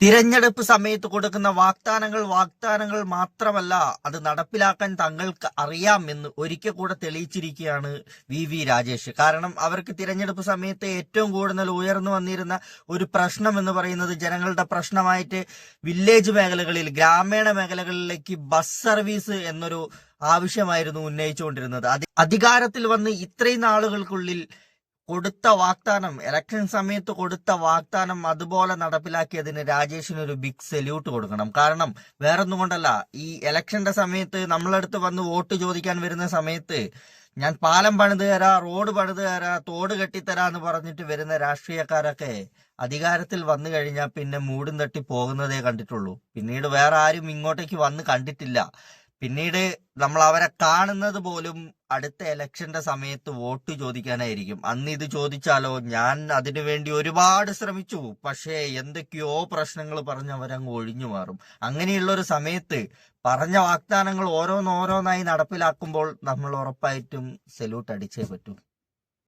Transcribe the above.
തിരഞ്ഞെടുപ്പ് സമയത്ത് കൊടുക്കുന്ന വാഗ്ദാനങ്ങൾ മാത്രമല്ല, അത് നടപ്പിലാക്കാൻ തങ്ങൾക്ക് അറിയാമെന്ന് ഒരിക്കൽ കൂടെ തെളിയിച്ചിരിക്കുകയാണ് വി രാജേഷ്. കാരണം അവർക്ക് തിരഞ്ഞെടുപ്പ് സമയത്ത് ഏറ്റവും കൂടുതൽ ഉയർന്നു വന്നിരുന്ന ഒരു പ്രശ്നം എന്ന് പറയുന്നത് ജനങ്ങളുടെ പ്രശ്നമായിട്ട് വില്ലേജ് മേഖലകളിൽ, ഗ്രാമീണ മേഖലകളിലേക്ക് ബസ് സർവീസ് എന്നൊരു ആവശ്യമായിരുന്നു ഉന്നയിച്ചുകൊണ്ടിരുന്നത്. അധികാരത്തിൽ വന്ന് ഇത്രയും നാളുകൾക്കുള്ളിൽ കൊടുത്ത വാഗ്ദാനം, ഇലക്ഷൻ സമയത്ത് കൊടുത്ത വാഗ്ദാനം അതുപോലെ നടപ്പിലാക്കിയതിന് രാജേഷിന് ഒരു ബിഗ് സല്യൂട്ട് കൊടുക്കണം. കാരണം വേറൊന്നും കൊണ്ടല്ല, ഈ ഇലക്ഷന്റെ സമയത്ത് നമ്മളടുത്ത് വന്ന് വോട്ട് ചോദിക്കാൻ വരുന്ന സമയത്ത് ഞാൻ പാലം പണിത് തരാ, റോഡ് പണിത് തരാ, തോട് കെട്ടിത്തരാ എന്ന് പറഞ്ഞിട്ട് വരുന്ന രാഷ്ട്രീയക്കാരൊക്കെ അധികാരത്തിൽ വന്നു കഴിഞ്ഞാൽ പിന്നെ മൂടും തട്ടി പോകുന്നതേ കണ്ടിട്ടുള്ളൂ. പിന്നീട് വേറെ ആരും ഇങ്ങോട്ടേക്ക് വന്ന് കണ്ടിട്ടില്ല. പിന്നീട് നമ്മൾ അവരെ കാണുന്നത് പോലും അടുത്ത ഇലക്ഷന്റെ സമയത്ത് വോട്ട് ചോദിക്കാനായിരിക്കും. അന്ന് ഇത് ചോദിച്ചാലോ, ഞാൻ അതിനുവേണ്ടി ഒരുപാട് ശ്രമിച്ചു, പക്ഷേ എന്തൊക്കെയോ പ്രശ്നങ്ങൾ പറഞ്ഞ് അവരങ്ങ് ഒഴിഞ്ഞു മാറും. അങ്ങനെയുള്ള ഒരു സമയത്ത് പറഞ്ഞ വാഗ്ദാനങ്ങൾ ഓരോന്നോരോന്നായി നടപ്പിലാക്കുമ്പോൾ നമ്മൾ ഉറപ്പായിട്ടും സല്യൂട്ട് അടിച്ചേ പറ്റൂ.